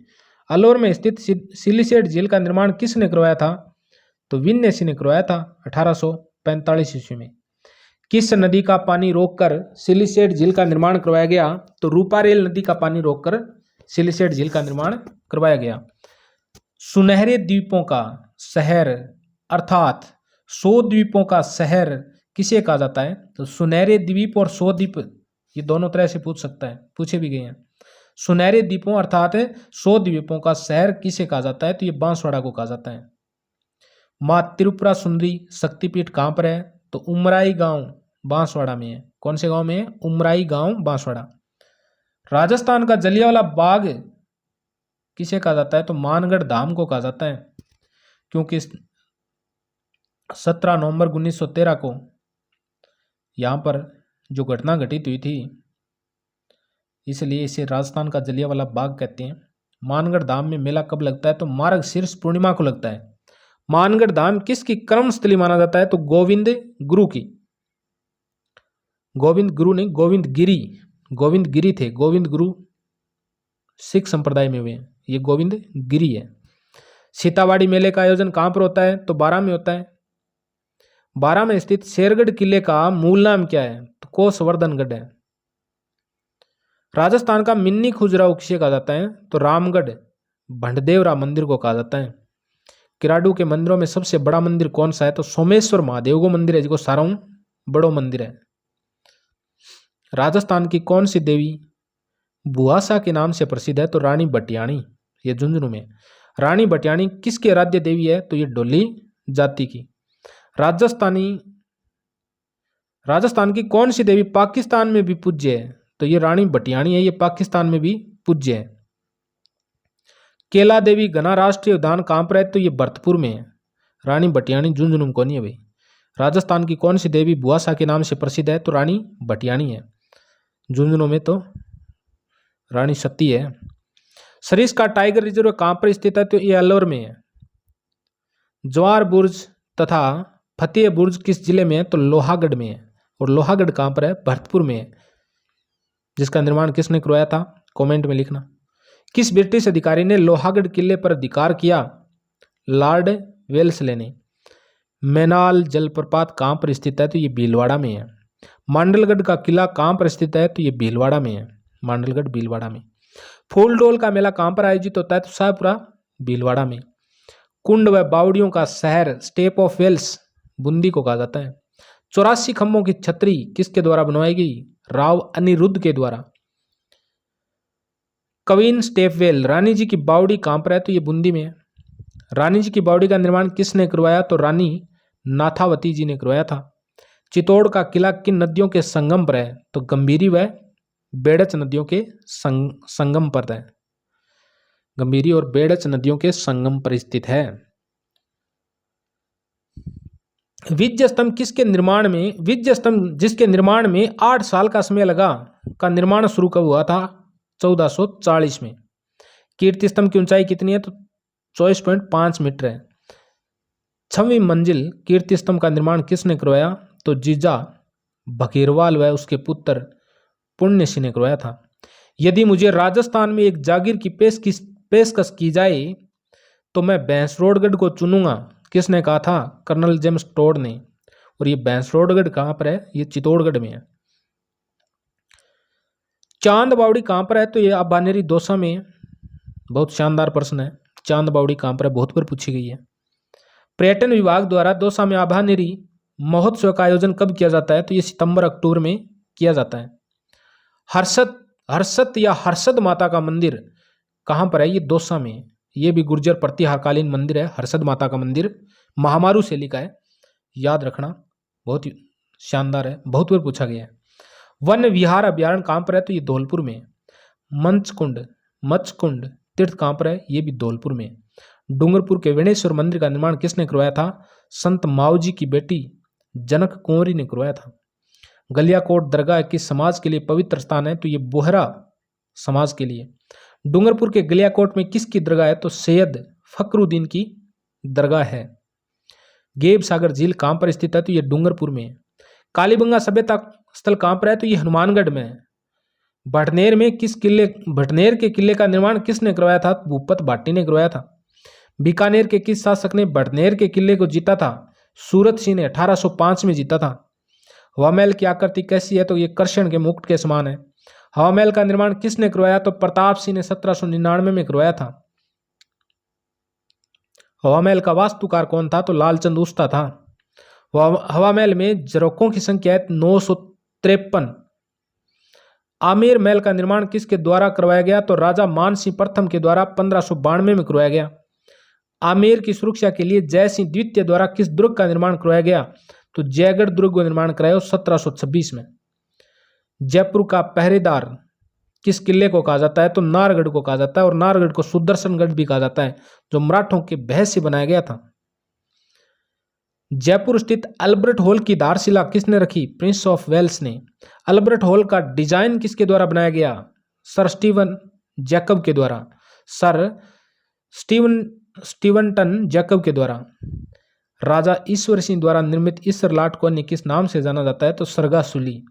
अलवर में स्थित सिलिसेट झील का निर्माण किसने करवाया था? तो विन्यसी ने करवाया था 1845 ईस्वी में। किस नदी का पानी रोककर सिलिसेट झील का निर्माण करवाया गया? तो रूपारेल नदी का पानी रोककर सिलिसेट झील का निर्माण करवाया गया। सुनहरे द्वीपों का शहर अर्थात 100 द्वीपों का शहर किसे कहा जाता है? तो सुनहरे द्वीप और 100 द्वीप, ये दोनों तरह से पूछ सकता है, पूछे भी गए हैं। सुनहरे द्वीपों अर्थात 100 द्वीपों का शहर किसे कहा जाता है? तो ये बांसवाड़ा को कहा जाता है। माँ त्रिपुरा सुंदरी शक्तिपीठ कहाँ पर है? तो उमराई गांव बांसवाड़ा में है। कौन से गांव में है? उमराई गांव बांसवाड़ा। राजस्थान का जलियांवाला बाग किसे कहा जाता है? तो मानगढ़ धाम को कहा जाता है, क्योंकि 17 नवंबर 1913 को यहाँ पर जो घटना घटित हुई थी, इसलिए इसे राजस्थान का जलियांवाला बाग कहते हैं। मानगढ़ धाम में मेला कब लगता है? तो मार्ग शीर्ष पूर्णिमा को लगता है। मानगढ़ धाम किसकी कर्मस्थली माना जाता है? तो गोविंद गुरु की। गोविंद गुरु नहीं, गोविंद गिरी। गोविंद गिरी थे। गोविंद गुरु सिख संप्रदाय में हुए हैं, ये गोविंद गिरी है। सीतावाड़ी मेले का आयोजन कहाँ पर होता है? तो बारां में होता है। बारां में स्थित शेरगढ़ किले का मूल नाम क्या है? तो कोसवर्धनगढ़ है। राजस्थान का मिन्नी खजुराहो किसे कहा जाता है? तो रामगढ़ भंडदेवरा मंदिर को कहा जाता है। किराडू के मंदिरों में सबसे बड़ा मंदिर कौन सा है? तो सोमेश्वर महादेव को मंदिर है, जिसको सारा बड़ो मंदिर है। राजस्थान की कौन सी देवी बुआसा के नाम से प्रसिद्ध है? तो रानी बटियाणी, ये झुंझुनू में। रानी बटियाणी किसकी आराध्य देवी है? तो ये डोली जाति की। राजस्थान की कौन सी देवी पाकिस्तान में भी पूज्य है? तो ये रानी बटियाणी है, ये पाकिस्तान में भी पूज्य है। केला देवी घना राष्ट्रीय उद्यान कहां पर है? तो ये भरतपुर में है। रानी बटियाणी झुंझुनू को नहीं है भाई। राजस्थान की कौन सी देवी बुआसा के नाम से प्रसिद्ध है? तो रानी बटियाणी है। झुंझुनू में तो रानी सती है। सरिस्का टाइगर रिजर्व कहां पर स्थित है? तो ये अलवर में है। जवार बुर्ज तथा फतेह बुर्ज किस जिले में है? तो लोहागढ़ में है। और लोहागढ़ कहां पर है? भरतपुर में है। जिसका निर्माण किसने करवाया था? कमेंट में लिखना। किस ब्रिटिश अधिकारी ने लोहागढ़ किले पर अधिकार किया? लॉर्ड वेल्सले ने। मैनाल जलप्रपात कहां पर स्थित है? तो ये भीलवाड़ा में है। मांडलगढ़ का किला कहां पर स्थित है? तो ये भीलवाड़ा में है। मांडलगढ़ भीलवाड़ा में। फूलडोल का मेला कहां पर आयोजित होता है? तो शाहपुरा भीलवाड़ा में। कुंड व बावड़ियों का शहर स्टेट ऑफ वेल्स बूंदी को कहा जाता है। 84 खंभों की छतरी किसके द्वारा बनवाई गई? राव अनिरुद्ध के द्वारा। क्वीन स्टेपवेल रानी जी की बावड़ी कहां पर है? तो ये बूंदी में है। रानी जी की बावड़ी का निर्माण किसने करवाया? तो रानी नाथावती जी ने करवाया था। चित्तौड़ का किला किन नदियों के संगम पर है? तो गंभीरी व बेड़च नदियों के संगम पर है। गंभीरी और बेड़च नदियों के संगम पर स्थित है। विजय स्तंभ जिसके निर्माण में 8 साल का समय लगा का निर्माण शुरू कब हुआ था? 1440 में। कीर्ति स्तंभ की ऊंचाई कितनी है? तो 24.5 मीटर है। 6वीं मंजिल कीर्ति स्तंभ का निर्माण किसने करवाया? तो जीजा बघेरवाल व उसके पुत्र पुण्यसिंह ने करवाया था। यदि मुझे राजस्थान में एक जागीर की पेशकश की जाए तो मैं भैंसरोडगढ़ को चुनूंगा, किसने कहा था? कर्नल जेम्स टोड ने। और ये भैंसरोडगढ़ कहां पर है? ये चित्तौड़गढ़ में है। चांद बावड़ी कहां पर है? तो ये अबानेरी दौसा में। बहुत शानदार प्रश्न है। चांद बावड़ी कहां पर है? बहुत बार पूछी गई है। पर्यटन विभाग द्वारा दौसा में अबानेरी महोत्सव का आयोजन कब किया जाता है? तो ये सितंबर अक्टूबर में किया जाता है। हर्षद या हर्षद माता का मंदिर कहां पर है? ये दौसा में। ये भी गुर्जर प्रतिहारकालीन मंदिर है। हर्षद माता का मंदिर महामारू शैली का है, याद रखना, बहुत ही शानदार है, बहुत बार पूछा गया है। वन विहार अभ्यारण्य कहां पर है? तो ये धौलपुर में। मचकुंड तीर्थ कहां पर है? ये भी धौलपुर में। डूंगरपुर के वेणेश्वर मंदिर का निर्माण किसने करवाया था? संत माऊजी की बेटी जनक कुंवरी ने करवाया था। गलियाकोट दरगाह किस समाज के लिए पवित्र स्थान है? तो ये बोहरा समाज के लिए। डूंगरपुर के गलियाकोट में किसकी दरगाह है? तो सैयद फखरुद्दीन की दरगाह है। गेब सागर झील कहां पर स्थित है? तो ये डूंगरपुर में है। कालीबंगा सभ्यता स्थल कहां पर है? तो ये हनुमानगढ़ में है। भटनेर के किले का निर्माण किसने करवाया था? भूपत भाटी ने करवाया था। बीकानेर के किस शासक ने भटनेर के किले को जीता था? सूरत सिंह ने 1805 में जीता था। हवा महल की आकृति कैसी है? तो ये कृष्ण के मुकुट के समान है। हवा महल का निर्माण किसने करवाया? तो प्रताप सिंह ने 1799 में करवाया था। हवा महल का वास्तुकार कौन था? तो लालचंद उस्ता था। हवा महल में झरोकों की संख्या है 953। आमेर महल का निर्माण किसके द्वारा करवाया गया? तो राजा मानसिंह प्रथम के द्वारा 1592 में करवाया गया। आमेर की सुरक्षा के लिए जयसिंह द्वितीय द्वारा किस दुर्ग का निर्माण करवाया गया? तो जयगढ़ दुर्ग का निर्माण कराया 1726 में। जयपुर का पहरेदार किस किले को कहा जाता है? तो नारगढ़ को कहा जाता है। और नारगढ़ को सुदर्शनगढ़ भी कहा जाता है, जो मराठों के भय से बनाया गया था। जयपुर स्थित अल्बर्ट हॉल की आधारशिला किसने रखी? प्रिंस ऑफ वेल्स ने। अल्बर्ट हॉल का डिजाइन किसके द्वारा बनाया गया? सर स्टीवन जैकब के द्वारा। सर स्टीवनटन जैकब के द्वारा। राजा ईश्वर सिंह द्वारा निर्मित ईश्वर लाट को अन्य किस नाम से जाना जाता है? तो सरगासुली।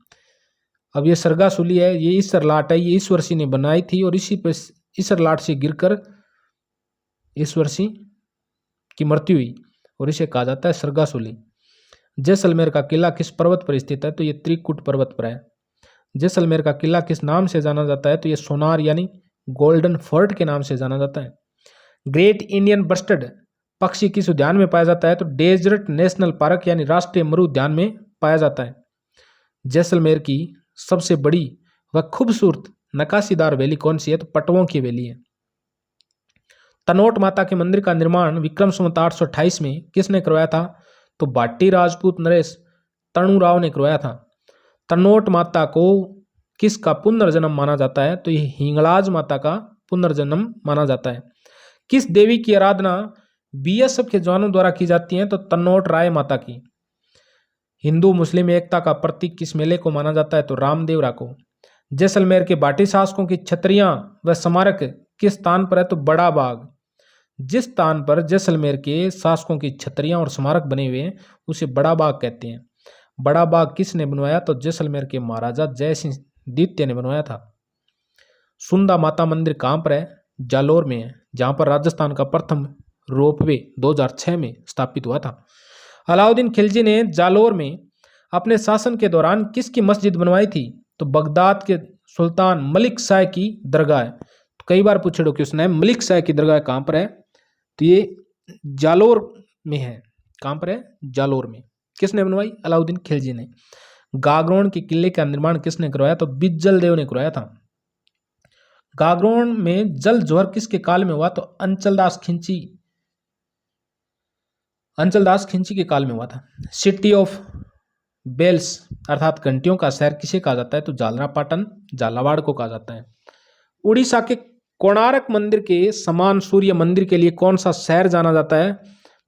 अब ये सरगासुली है, ये ईश्वर लाट है, ये ईश्वर सिंह ने बनाई थी और इसी पर ईश्वर लाट से गिरकर ईश्वर सिंह की मृत्यु हुई और इसे कहा जाता है सरगासुली। जैसलमेर का किला किस पर्वत पर स्थित है? तो ये त्रिकुट पर्वत पर है। जैसलमेर का किला किस नाम से जाना जाता है? तो ये सोनार यानी गोल्डन फोर्ट के नाम से जाना जाता है। ग्रेट इंडियन बस्टर्ड पक्षी किस उद्यान में पाया जाता है? तो डेजर्ट नेशनल पार्क यानी राष्ट्रीय मरु उद्यान में पाया जाता है। जैसलमेर की सबसे बड़ी व खूबसूरत नक्काशीदार वैली कौन सी है? तो पटवों की वैली है। तनोट माता के मंदिर का निर्माण विक्रम संवत 828 में किसने करवाया था? तो भाटी राजपूत नरेश तणुराव ने करवाया था। तनोट माता को किसका पुनर्जन्म माना जाता है? तो ये हिंगलाज माता का पुनर्जन्म माना जाता है। किस देवी की आराधना बीएसएफ के जवानों द्वारा की जाती है? तो तन्नोट राय माता की। हिंदू मुस्लिम एकता का प्रतीक किस मेले को माना जाता है? तो रामदेवरा को। जैसलमेर के भाटी शासकों की छतरियां व स्मारक किस स्थान पर है? तो बड़ा बाग। जिस स्थान पर जैसलमेर के शासकों की छतरियां और स्मारक बने हुए हैं उसे बड़ा बाग कहते हैं। बड़ा बाग किसने बनवाया? तो जैसलमेर के महाराजा जय सिंह द्वितीय ने बनवाया था। सुंदा माता मंदिर कहां पर है? जालोर में है, जहां पर राजस्थान का प्रथम रोपवे 2006 में स्थापित हुआ था। अलाउद्दीन खिलजी ने जालोर में अपने शासन के दौरान किसकी मस्जिद बनवाई थी? तो बगदाद के सुल्तान मलिक शाह की दरगाह है। तो कई बार पूछे क्वेश्चन है, मलिक शाह की दरगाह कहां पर है? तो ये जालोर में है। कहां पर है? जालोर में। किसने बनवाई? अलाउद्दीन खिलजी ने। गागरोन के किले का निर्माण किसने करवाया? तो बिज्जल देव ने करवाया था। गागरोन में जल जोहर किसके काल में हुआ? तो अंचलदास खिंची के काल में हुआ था। सिटी ऑफ बेल्स अर्थात घंटियों का शहर किसे कहा जाता है? तो झालरापाटन झालावाड़ को कहा जाता है। उड़ीसा के कोणार्क मंदिर के समान सूर्य मंदिर के लिए कौन सा शहर जाना जाता है?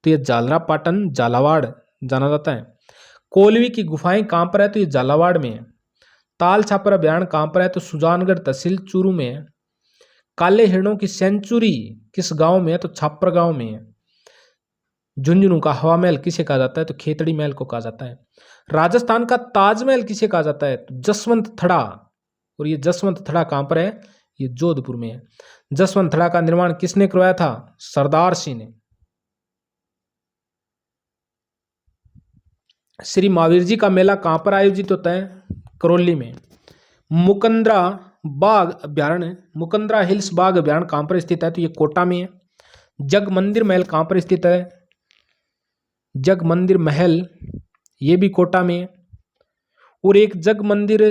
तो ये झालरापाटन झालावाड़ जाना जाता है। कोलवी की गुफाएं कहां पर है? तो ये झालावाड़ में है। ताल छापर अभ्यारण्य कहां पर है? तो सुजानगढ़ तहसील चूरू में है। काले हिरणों की सेंचुरी किस गांव में है? तो छापर गांव में है। झुंझुनू का हवा महल किसे कहा जाता है? तो खेतड़ी महल को कहा जाता है। राजस्थान का ताजमहल किसे कहा जाता है? तो जसवंत थड़ा। और ये जसवंत थड़ा कहां पर है? ये जोधपुर में है। जसवंत थड़ा का निर्माण किसने करवाया था? सरदार सिंह ने। श्री महावीर जी का मेला कहां पर आयोजित होता है? करौली में। मुकंदरा बाग अभ्यारण्य मुकंदरा हिल्स बाग अभ्यारण्य कहां पर स्थित है? तो ये कोटा में है। जग मंदिर महल कहां पर स्थित है? जग मंदिर महल ये भी कोटा में है। और एक जग मंदिर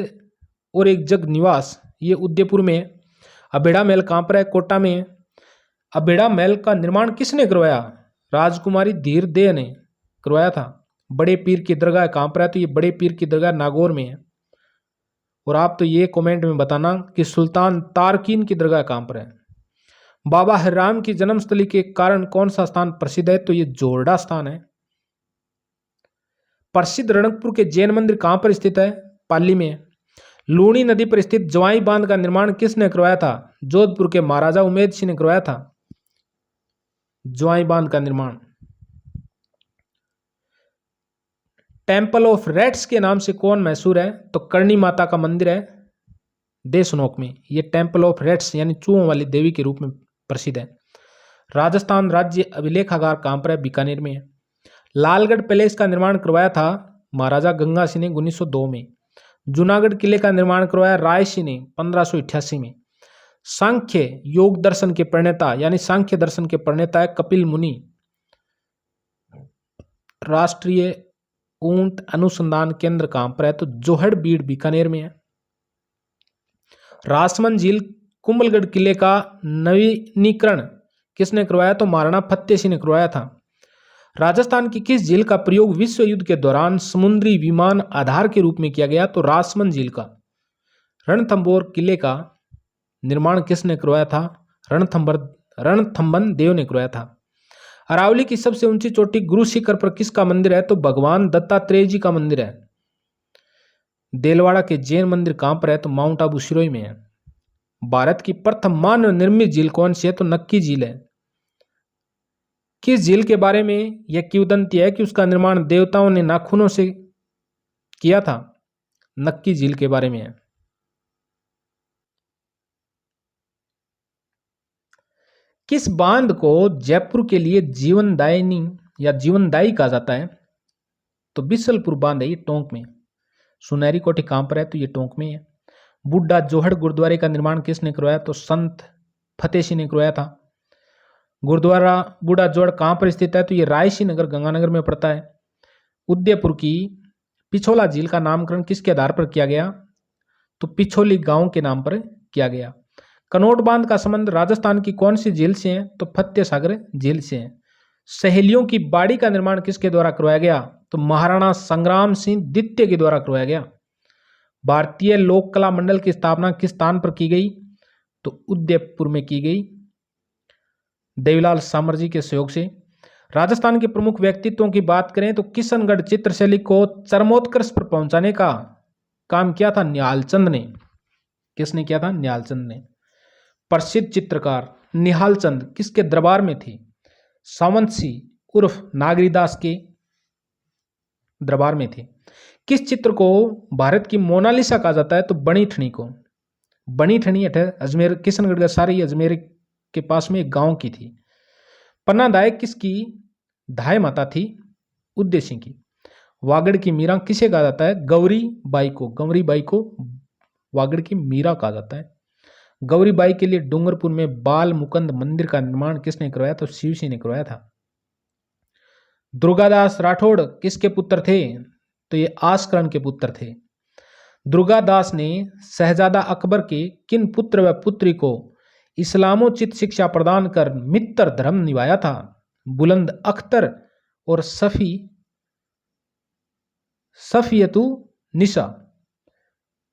और एक जग निवास ये उदयपुर में है। अबेड़ा महल कहां पर है? कोटा में है। अबेड़ा महल का निर्माण किसने करवाया? राजकुमारी धीर दे ने करवाया था। बड़े पीर की दरगाह कहां पर है? तो ये बड़े पीर की दरगाह नागौर में है। और आप तो ये कमेंट में बताना कि सुल्तान तारकीन की दरगाह कहां पर है। बाबा हरिराम की जन्मस्थली के कारण कौन सा स्थान प्रसिद्ध है? तो ये जोरडा स्थान है। प्रसिद्ध रणकपुर के जैन मंदिर कहां पर स्थित है? पाली में। लूणी नदी पर स्थित जवाई बांध का निर्माण किसने करवाया था? जोधपुर के महाराजा उमेद सिंह ने करवाया था जवाई बांध का निर्माण। टेम्पल ऑफ रेट्स के नाम से कौन मशहूर है? तो करणी माता का मंदिर है देशनोक में। ये टेम्पल ऑफ रेट्स यानी चूहों वाली देवी के रूप में प्रसिद्ध है। राजस्थान राज्य अभिलेखागार कहां पर है? बीकानेर में है। लालगढ़ पैलेस का निर्माण करवाया था महाराजा गंगा सिंह ने 1902 में। जूनागढ़ किले का निर्माण करवाया राय सिंह ने 1588 में। सांख्य योग दर्शन के प्रणेता यानी सांख्य दर्शन के प्रणेता है कपिल मुनि। राष्ट्रीय ऊंट अनुसंधान केंद्र कहां पर है? तो जोहड़बीड़ बीकानेर में है। रासमंद झील कुंभलगढ़ किले का नवीनीकरण किसने करवाया? तो महाराणा फतेह सिंह ने करवाया था। राजस्थान की किस झील का प्रयोग विश्व युद्ध के दौरान समुद्री विमान आधार के रूप में किया गया? तो रासमंद झील का। रणथंभौर किले का निर्माण किसने करवाया था? रणथंभन देव ने करवाया था। अरावली की सबसे ऊंची चोटी गुरु शिखर पर किसका मंदिर है? तो भगवान दत्तात्रेय जी का मंदिर है। देलवाड़ा के जैन मंदिर कहां पर है? तो माउंट आबू सिरोही में है। भारत की प्रथम मानव निर्मित झील कौन सी है? तो नक्की झील है। किस झील के बारे में यह किंवदंती है कि उसका निर्माण देवताओं ने नाखूनों से किया था? नक्की झील के बारे में है। किस बांध को जयपुर के लिए जीवनदायिनी या जीवनदायी कहा जाता है? तो बिसलपुर बांध है, ये टोंक में। सुनहरी कोठी कहां पर है? तो ये टोंक में है। बुड्ढा जोहड़ गुरुद्वारे का निर्माण किसने करवाया? तो संत फतेह सिंह ने करवाया था। गुरुद्वारा बूढ़ा जोड़ कहाँ पर स्थित है? तो ये रायसी नगर गंगानगर में पड़ता है। उदयपुर की पिछोला झील का नामकरण किसके आधार पर किया गया? तो पिछोली गांव के नाम पर किया गया। कनौट बांध का संबंध राजस्थान की कौन सी झील से है? तो फतेह सागर झील से है। सहेलियों की बाड़ी का निर्माण किसके द्वारा करवाया गया? तो महाराणा संग्राम सिंह द्वितीय के द्वारा करवाया गया। भारतीय लोक कला मंडल की स्थापना किस स्थान पर की गई? तो उदयपुर में की गई, देवीलाल सामरजी के सहयोग से। राजस्थान के प्रमुख व्यक्तित्वों की बात करें तो किशनगढ़ चित्रशैली को चरमोत्कर्ष पर पहुंचाने का काम किया था निहाल चंद ने। किसने किया था? निहाल चंद ने। प्रसिद्ध चित्रकार निहाल चंद किसके दरबार में थे? सावंत सिंह उर्फ नागरीदास के दरबार में थे। किस चित्र को भारत की मोनालिसा कहा जाता है? तो बनी ठनी को। बनी ठनी अजमेर, किशनगढ़ का सारी अजमेर के पास में एक गांव की थी। पन्ना दाय किसकी धाय माता थी? उदय सिंह की। वागड़ की मीरा किसे कहा जाता है? गौरी बाई को। गौरी बाई को वागड़ की मीरा कहा जाता है। गौरी बाई के लिए डूंगरपुर में बाल मुकुंद मंदिर का निर्माण किसने करवाया? तो शिव सिंह ने करवाया था। दुर्गादास राठौड़ किसके पुत्र थे? तो ये आस्करण के पुत्र थे। दुर्गादास ने शहजादा अकबर के किन पुत्र व पुत्री को इस्लामोचित शिक्षा प्रदान कर मित्र धर्म निभाया था? बुलंद अख्तर और सफियतु निशा।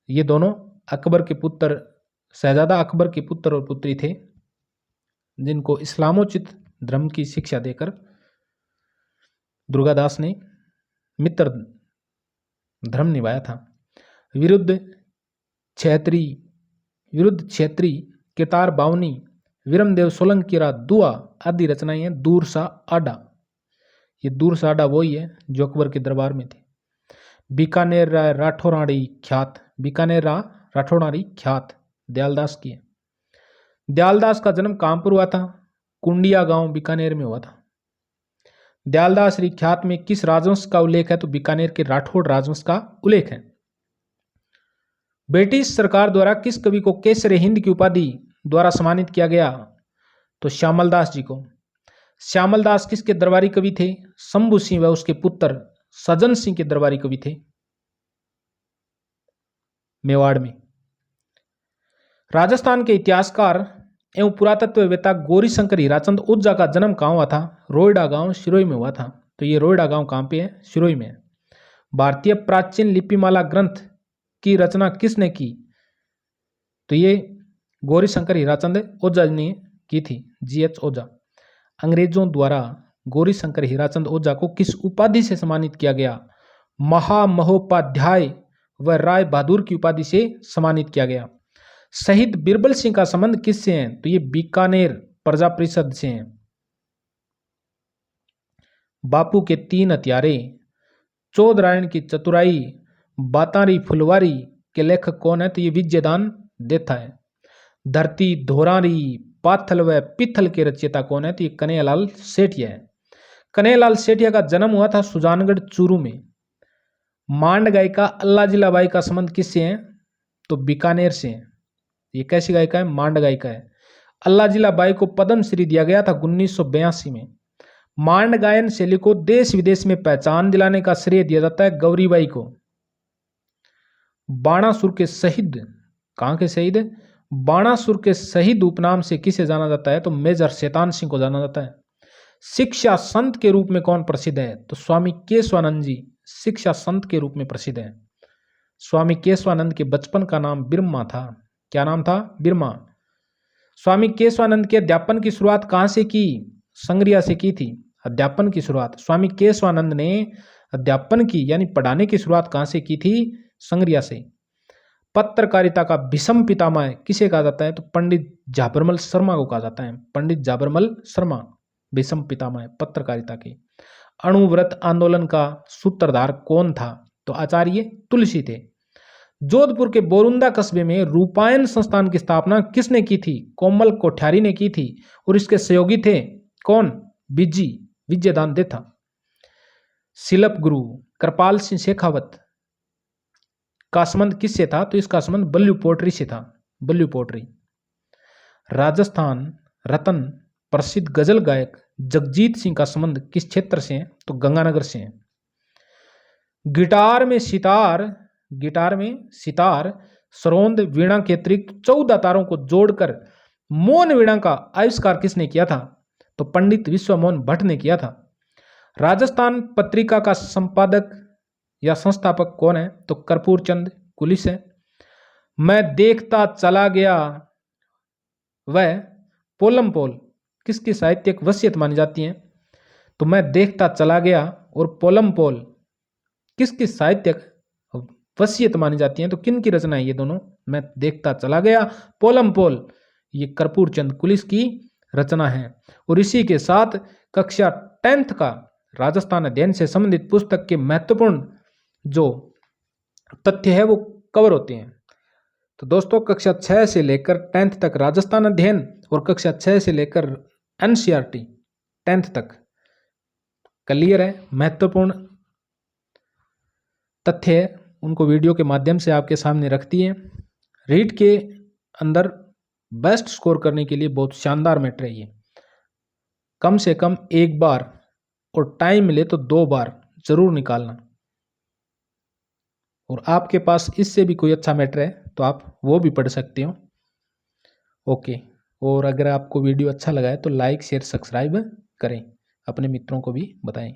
ये दोनों अकबर के पुत्र, शहजादा अकबर के पुत्र और पुत्री थे, जिनको इस्लामोचित धर्म की शिक्षा देकर दुर्गादास ने मित्र धर्म निभाया था। विरुद्ध क्षेत्री, केतार बावनी, विरमदेव सोलंकी दुआ आदि रचनाएं हैं। दूरसा आडा, ये दूरसा आडा वही है जो अकबर के दरबार में थे। बीकानेर राठौराणी ख्यात, बीकानेर राठौराणी ख्यात दयालदास की है। दयालदास का जन्म कहां पर हुआ था? कुंडिया गांव बीकानेर में हुआ था। दयालदास ख्यात में किस राजवंश का उल्लेख है? तो बीकानेर के राठौड़ राजवंश का उल्लेख है। ब्रिटिश सरकार द्वारा किस कवि को केसरे हिंद की उपाधि द्वारा सम्मानित किया गया? तो श्यामलदास जी को। श्यामलदास किसके दरबारी कवि थे? शंभू सिंह व उसके पुत्र सज्जन सिंह के दरबारी कवि थे, मेवाड़ में। राजस्थान के इतिहासकार एवं पुरातत्ववेत्ता गौरीशंकर हीराचंद ओझा का जन्म कहाँ हुआ था? रोयडा गांव सिरोही में हुआ था। तो ये रोयडा गांव कहाँ पे है? सिरोही में है। भारतीय प्राचीन लिपिमाला ग्रंथ की रचना किसने की? तो ये गौरीशंकर हीराचंद ओझा ने की थी, GH ओझा। अंग्रेजों द्वारा गौरीशंकर हीराचंद ओझा को किस उपाधि से सम्मानित किया गया? महामहोपाध्याय व राय बहादुर की उपाधि से सम्मानित किया गया। शहीद बिरबल सिंह का संबंध किससे है? तो ये बीकानेर प्रजा परिषद से हैं। बापू के 3 हथियारे, चौधरायण की चतुराई, बातारी फुलवारी के लेखक कौन है? तो ये विजयदान देथा है। धरती धोरारी पाथल व पिथल के रचयिता कौन है? तो ये कन्हैयालाल सेठिया है। कन्हैयालाल सेठिया का जन्म हुआ था सुजानगढ़ चूरू में। मांड गायिका अल्लाह बाई का संबंध किससे है? तो बीकानेर से है। ये कैसी गायिका है? मांड गायिका है। अल्लाह बाई को पद्मश्री दिया गया था 1982 में। मांड गायन शैली को देश विदेश में पहचान दिलाने का श्रेय दिया जाता है गौरीबाई को। बाणासुर के शहीद, कहां के शहीद? बाणासुर के शहीद उपनाम से किसे जाना जाता है? तो मेजर शैतान सिंह को जाना जाता है। शिक्षा संत के रूप में कौन प्रसिद्ध है? तो स्वामी केशवानंद जी शिक्षा संत के रूप में प्रसिद्ध है। स्वामी केशवानंद के बचपन का नाम बिरमा था। क्या नाम था? बिरमा। स्वामी केशवानंद के अध्यापन की शुरुआत कहां से की? संग्रिया से की थी अध्यापन की शुरुआत। स्वामी केशवानंद ने अध्यापन की यानी पढ़ाने की शुरुआत कहां से की थी? संग्रिया से। पत्रकारिता का भीषम पितामह किसे कहा जाता है? तो पंडित जाबरमल शर्मा को कहा जाता है। पंडित जाबरमल शर्मा भीषम पितामह पत्रकारिता के। अणुव्रत आंदोलन का सूत्रधार कौन था? तो आचार्य तुलसी थे। जोधपुर के बोरुंदा कस्बे में रूपायन संस्थान की स्थापना किसने की थी? कोमल कोठारी ने की थी और इसके सहयोगी थे कौन? बिजी विजयदान देथा। शिल्प गुरु कृपाल सिंह शेखावत का संबंध किससे था? तो इसका संबंध बल्लू पोट्री से था। बल्लू पोट्री। राजस्थान रत्न प्रसिद्ध गजल गायक जगजीत सिंह का संबंध किस क्षेत्र से है? तो गंगानगर से है। गिटार में सितार, सरोंद, वीणा के अतिरिक्त 14 तारों को जोड़कर मौन वीणा का आविष्कार किसने किया था? तो पंडित विश्वमोहन भट्ट ने किया था। राजस्थान पत्रिका का संपादक या संस्थापक कौन है? तो कर्पूर चंद कुलिस है। मैं देखता चला गया वह पोलम पोल किसकी साहित्यिक वसीयत मानी जाती है? तो मैं देखता चला गया और पोलम पोल किसकी साहित्यिक वसीयत मानी जाती है? तो किन की रचना है ये दोनों? मैं देखता चला गया, पोलम पोल, ये कर्पूर चंद कुलिस की रचना है। और इसी के साथ कक्षा 10th का राजस्थान अध्ययन से संबंधित पुस्तक के महत्वपूर्ण जो तथ्य है वो कवर होते हैं। तो दोस्तों कक्षा 6 से लेकर 10th तक राजस्थान अध्ययन और कक्षा 6 से लेकर NCERT 10th तक क्लियर है। महत्वपूर्ण तथ्य है उनको वीडियो के माध्यम से आपके सामने रखती है। रीड के अंदर बेस्ट स्कोर करने के लिए बहुत शानदार मैटर है ये। कम से कम एक बार और टाइम मिले तो 2 बार जरूर निकालना। और आपके पास इससे भी कोई अच्छा मैटर है तो आप वो भी पढ़ सकते हो। ओके, और अगर आपको वीडियो अच्छा लगा है तो लाइक शेयर सब्सक्राइब करें, अपने मित्रों को भी बताएं।